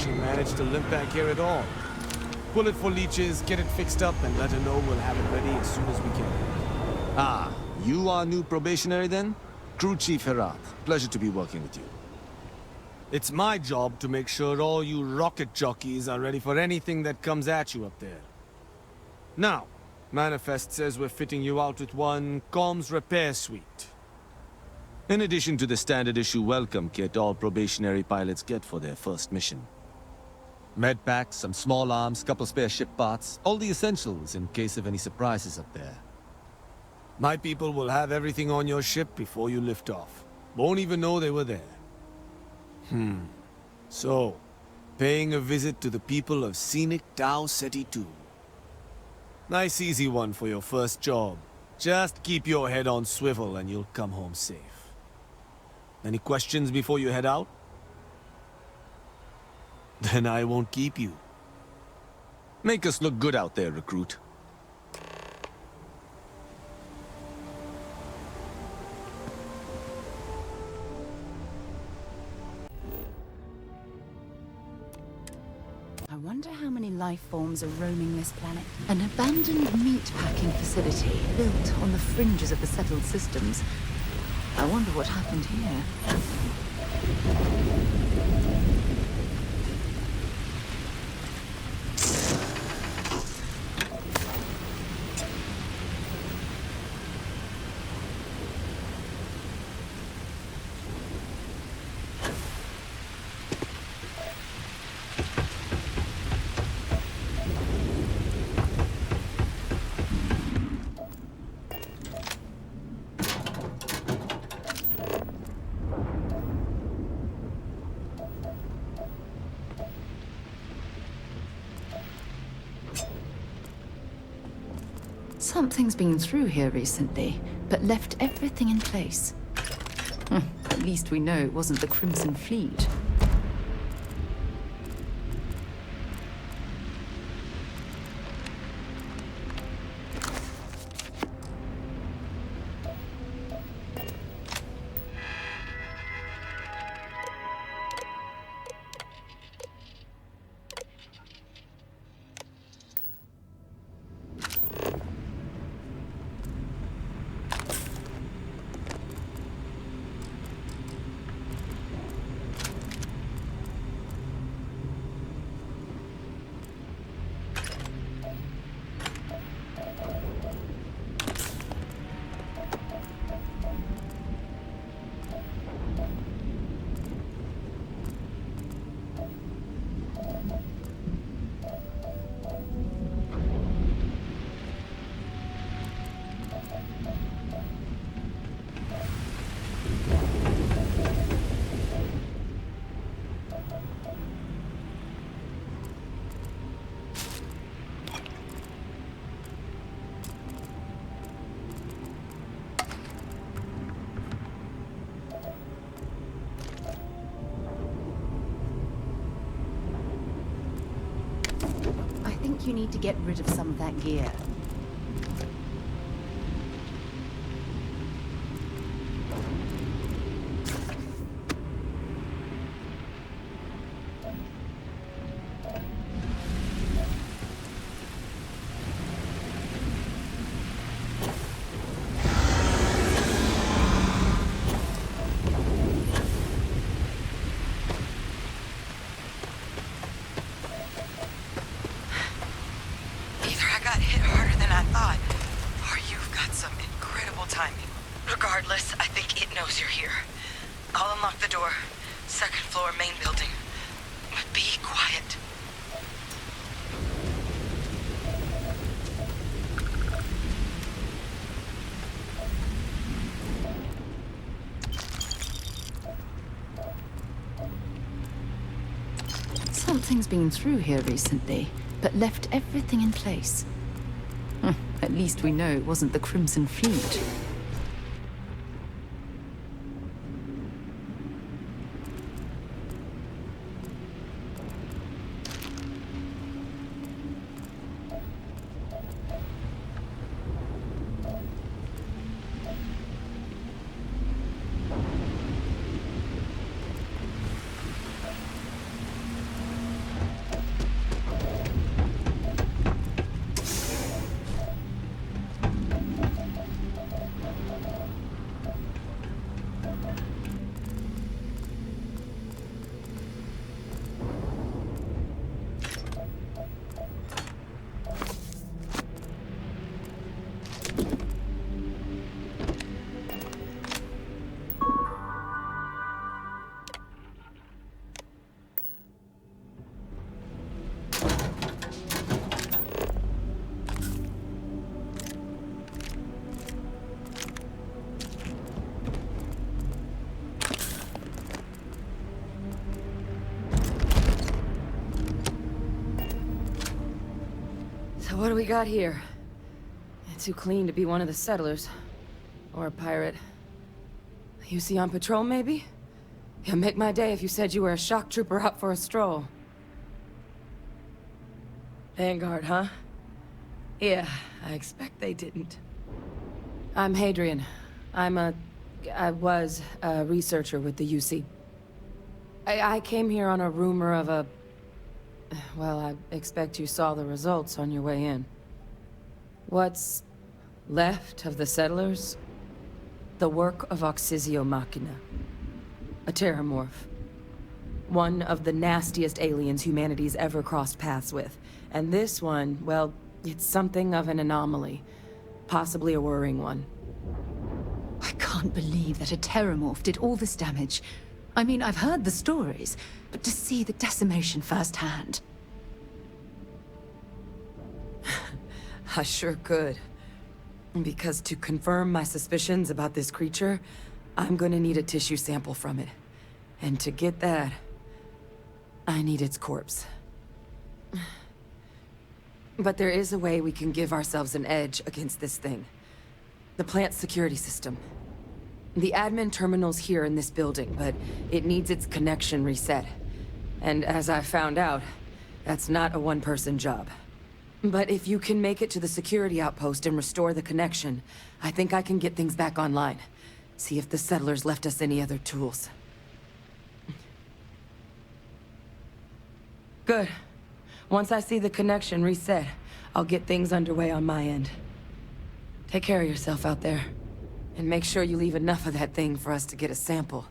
she managed to limp back here at all. Pull it for leeches, get it fixed up, and let her know we'll have it ready as soon as we can. Ah, you are new probationary then? Crew Chief Herat. Pleasure to be working with you. It's my job to make sure all you rocket jockeys are ready for anything that comes at you up there. Now, Manifest says we're fitting you out with one comms repair suite. In addition to the standard issue welcome kit all probationary pilots get for their first mission. Med packs, some small arms, couple spare ship parts, all the essentials in case of any surprises up there. My people will have everything on your ship before you lift off. Won't even know they were there. So, paying a visit to the people of scenic Tau Ceti 2. Nice easy one for your first job. Just keep your head on swivel and you'll come home safe. Any questions before you head out? Then I won't keep you. Make us look good out there, recruit. I wonder how many life forms are roaming this planet. An abandoned meat-packing facility built on the fringes of the settled systems. I wonder what happened here. Something's been through here recently, but left everything in place. At least we know it wasn't the Crimson Fleet. I think you need to get rid of some of that gear. Regardless, I think it knows you're here. I'll unlock the door. Second floor, main building. But be quiet. Something's been through here recently, but left everything in place. At least we know it wasn't the Crimson Fleet. what do we got here? Too clean to be one of the settlers. Or a pirate. You see on patrol, maybe? It'd make my day if you said you were a shock trooper out for a stroll. Vanguard, huh? Yeah, I expect they didn't. I'm Hadrian. I was a researcher with the UC. I came here on a rumor of a... Well, I expect you saw the results on your way in. What's left of the settlers? The work of Oxysio Machina. A terramorph. One of the nastiest aliens humanity's ever crossed paths with. And this one, well, it's something of an anomaly. Possibly a worrying one. I can't believe that a terramorph did all this damage. I mean, I've heard the stories, but to see the decimation firsthand... I sure could. Because to confirm my suspicions about this creature, I'm gonna need a tissue sample from it. And to get that, I need its corpse. But there is a way we can give ourselves an edge against this thing. The plant's security system. The admin terminal's here in this building, but it needs its connection reset. And as I found out, that's not a one-person job. But if you can make it to the security outpost and restore the connection, I think I can get things back online. See if the settlers left us any other tools. Good. Once I see the connection reset, I'll get things underway on my end. Take care of yourself out there. And make sure you leave enough of that thing for us to get a sample.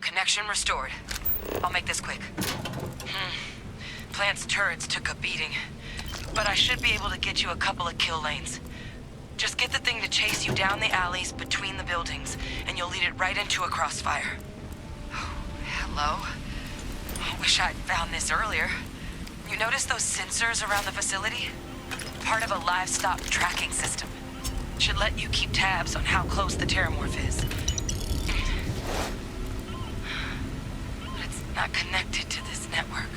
Connection restored. I'll make this quick. Plant's turrets took a beating, but I should be able to get you a couple of kill lanes. Just get the thing to chase you down the alleys between the buildings, and you'll lead it right into a crossfire. Oh, hello? I wish I'd found this earlier. You notice those sensors around the facility? Part of a livestock tracking system. Should let you keep tabs on how close the terramorph is. Not connected to this network.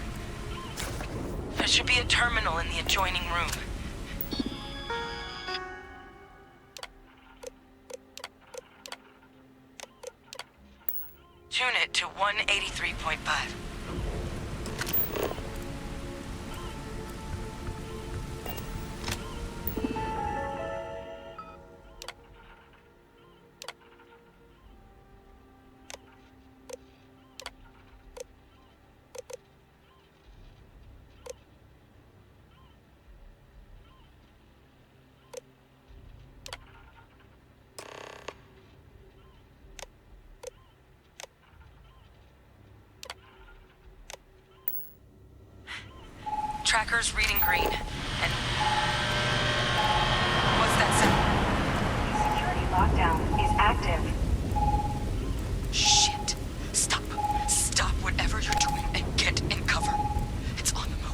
There should be a terminal in the adjoining room. Tune it to 183.5. Tracker's reading green, and... What's that Security lockdown is active. sound? Shit. Stop. Stop whatever you're doing and get in cover. It's on the move.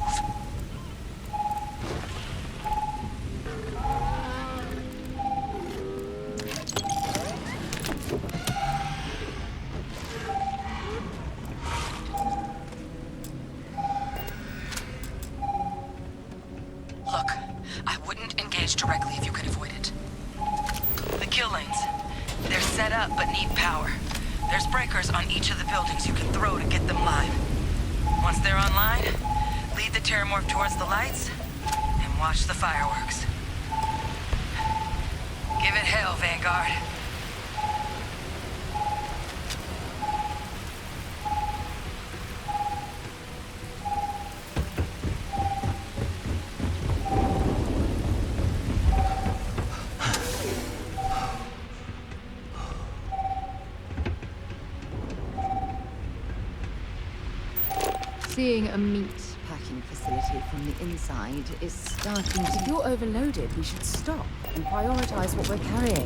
Look, I wouldn't engage directly if you could avoid it. The kill lanes. They're set up but need power. There's breakers on each of the buildings you can throw to get them live. Once they're online, lead the Terramorph towards the lights and watch the fireworks. Give it hell, Vanguard. Seeing a meat packing facility from the inside is starting to... If you're overloaded, we should stop and prioritize what we're carrying.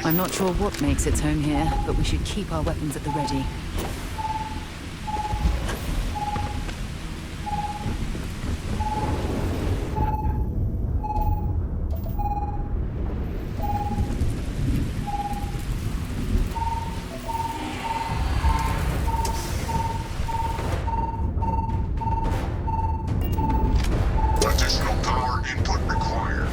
I'm not sure what makes its home here, but we should keep our weapons at the ready. Additional power input required.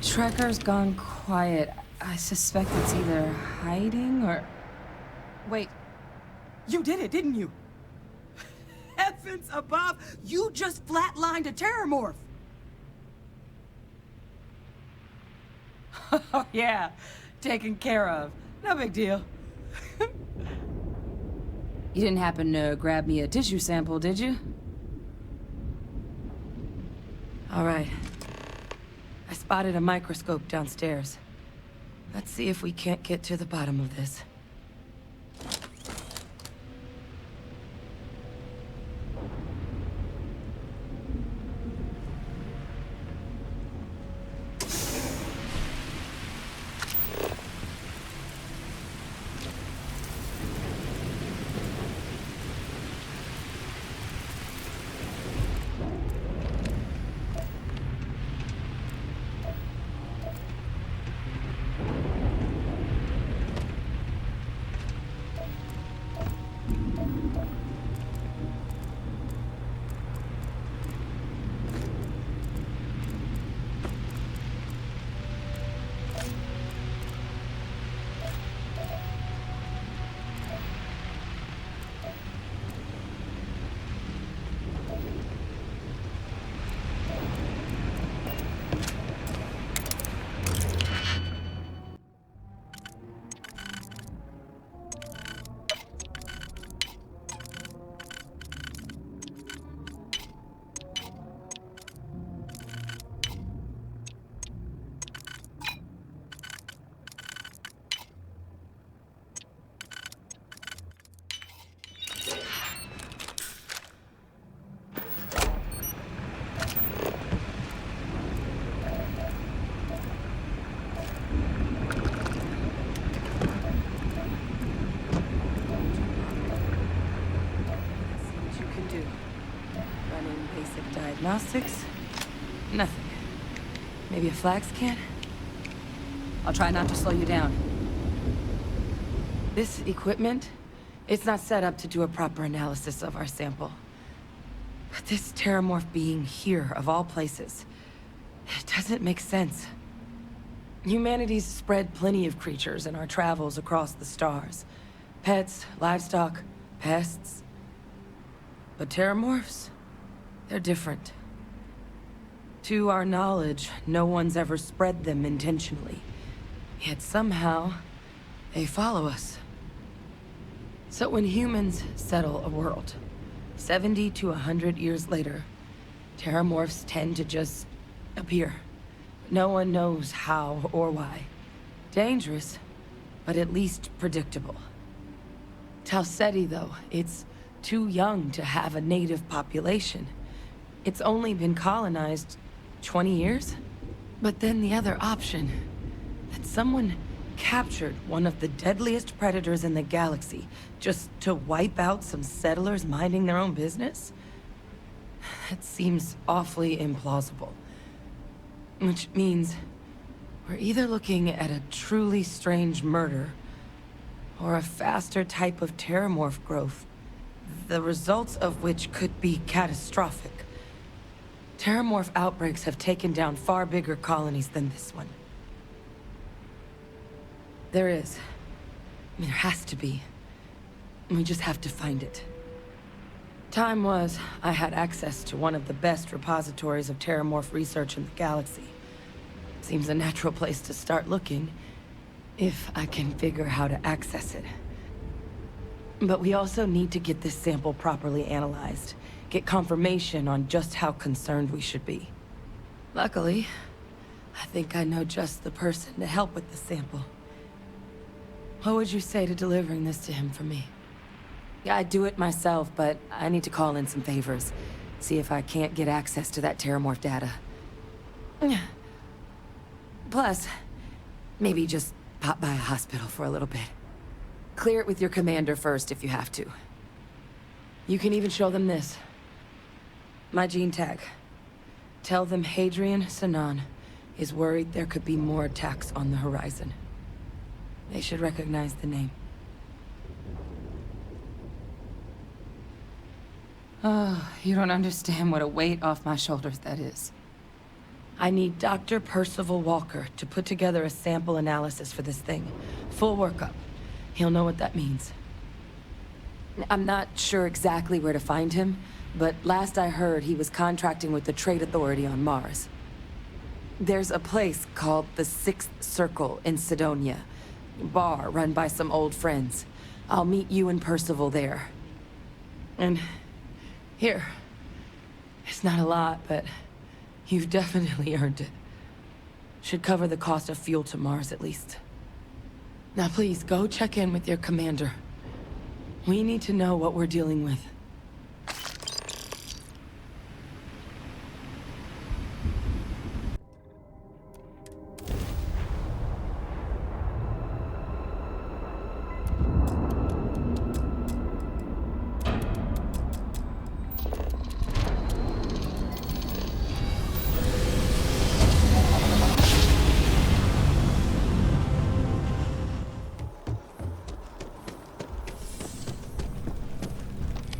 Tracker's gone quiet. I suspect it's either hiding or... Wait. You did it, didn't you? Heavens above! You just flatlined a terramorph! Oh, yeah. Taken care of. No big deal. You didn't happen to grab me a tissue sample, did you? All right. I spotted a microscope downstairs. Let's see if we can't get to the bottom of this. Diagnostics? Nothing. Maybe a flax can? I'll try not to slow you down. This equipment, it's not set up to do a proper analysis of our sample. But this terramorph being here, of all places, it doesn't make sense. Humanity's spread plenty of creatures in our travels across the stars. Pets, livestock, pests. But terramorphs, they're different. To our knowledge, no one's ever spread them intentionally. Yet somehow, they follow us. So when humans settle a world, 70 to 100 years later, terramorphs tend to just appear. No one knows how or why. Dangerous, but at least predictable. Tau Ceti, though, it's too young to have a native population. It's only been colonized 20 years? But then the other option, that someone captured one of the deadliest predators in the galaxy just to wipe out some settlers minding their own business? That seems awfully implausible. Which means we're either looking at a truly strange murder or a faster type of terramorph growth, the results of which could be catastrophic. Terramorph outbreaks have taken down far bigger colonies than this one. There is. I mean, there has to be. We just have to find it. Time was, I had access to one of the best repositories of terramorph research in the galaxy. Seems a natural place to start looking, if I can figure how to access it. But we also need to get this sample properly analyzed, get confirmation on just how concerned we should be. Luckily, I think I know just the person to help with the sample. What would you say to delivering this to him for me? Yeah, I'd do it myself, but I need to call in some favors. See if I can't get access to that terramorph data. Plus, maybe just pop by a hospital for a little bit. Clear it with your commander first if you have to. You can even show them this. My gene tag. Tell them Hadrian Sanan is worried there could be more attacks on the horizon. They should recognize the name. Oh, you don't understand what a weight off my shoulders that is. I need Dr. Percival Walker to put together a sample analysis for this thing. Full workup. He'll know what that means. I'm not sure exactly where to find him, but last I heard he was contracting with the Trade Authority on Mars. There's a place called the Sixth Circle in Sidonia. Bar run by some old friends. I'll meet you and Percival there. And here. It's not a lot, but you've definitely earned it. Should cover the cost of fuel to Mars at least. Now please, go check in with your commander. We need to know what we're dealing with.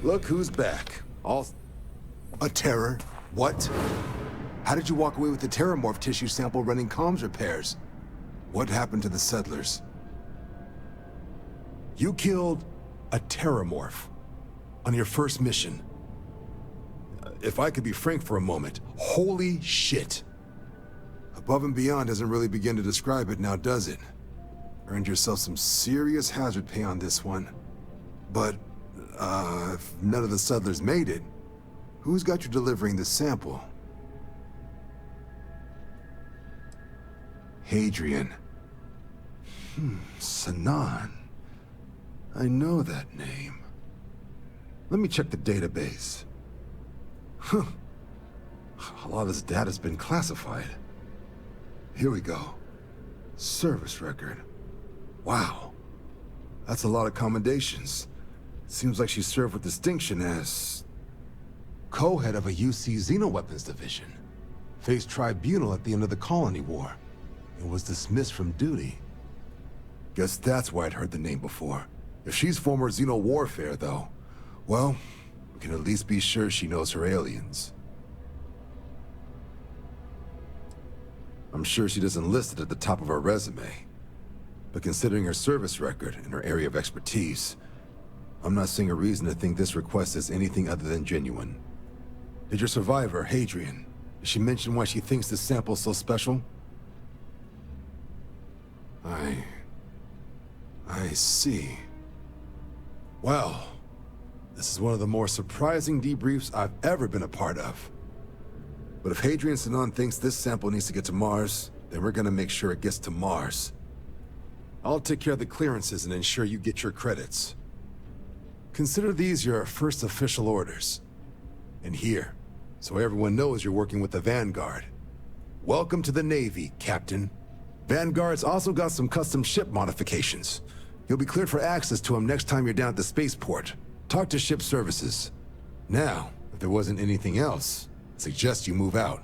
Look who's back. A terror? What? How did you walk away with the terramorph tissue sample running comms repairs? What happened to the settlers? You killed a terramorph on your first mission. If I could be frank for a moment, holy shit. Above and beyond doesn't really begin to describe it now, does it? Earned yourself some serious hazard pay on this one. But if none of the settlers made it, who's got you delivering the sample? Hadrian. Sanan. I know that name. Let me check the database. A lot of this data's been classified. Here we go. Service record. Wow. That's a lot of commendations. Seems like she served with distinction as co-head of a UC Xenoweapons division. Faced tribunal at the end of the Colony War, and was dismissed from duty. Guess that's why I'd heard the name before. If she's former Xeno warfare, though, well, we can at least be sure she knows her aliens. I'm sure she doesn't list it at the top of her resume. But considering her service record and her area of expertise, I'm not seeing a reason to think this request is anything other than genuine. Did your survivor, Hadrian, did she mention why she thinks this sample's so special? I see. Well, this is one of the more surprising debriefs I've ever been a part of. But if Hadrian Sinon thinks this sample needs to get to Mars, then we're gonna make sure it gets to Mars. I'll take care of the clearances and ensure you get your credits. Consider these your first official orders. And here, so everyone knows you're working with the Vanguard. Welcome to the Navy, Captain. Vanguard's also got some custom ship modifications. You'll be cleared for access to them next time you're down at the spaceport. Talk to ship services. Now, if there wasn't anything else, I suggest you move out.